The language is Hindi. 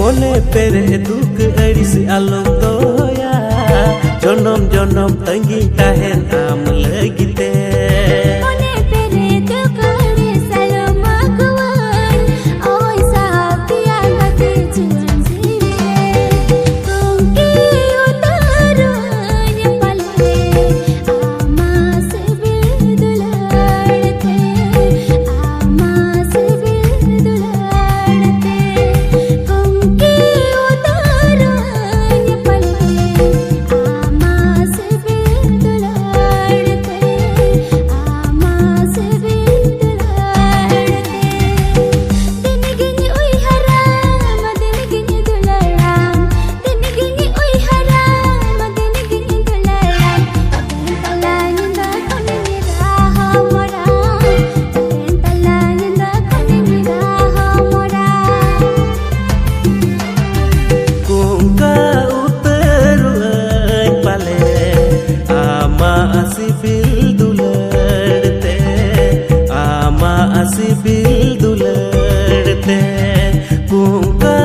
मने पेरे दुख अड़िस आलम दोया जनम जनम तंगी ताहेन आम लगिते मने पेरे दुख अड़िस आलम अगवान ओय साहबिया गते जुआन जीवे कुंगी उतारन पले आमा से दुलाड़ते आमा से दुलाड़ते कुंगी उतारन पले आमा से दुलाड़ते आमा से दुलाड़ते दिन गिनी उई हराम दिन गिनी दुलाराम दिन गिनी उई हराम दिन गिनी दुलाराम तलाइन दा कोने मेरा हमरा तलाइन दा कोने मेरा हमरा कुंगा उतरुआन पाले आमा सिबिल दुलड़ते आमा सिबिल दुलड़ते कुंगा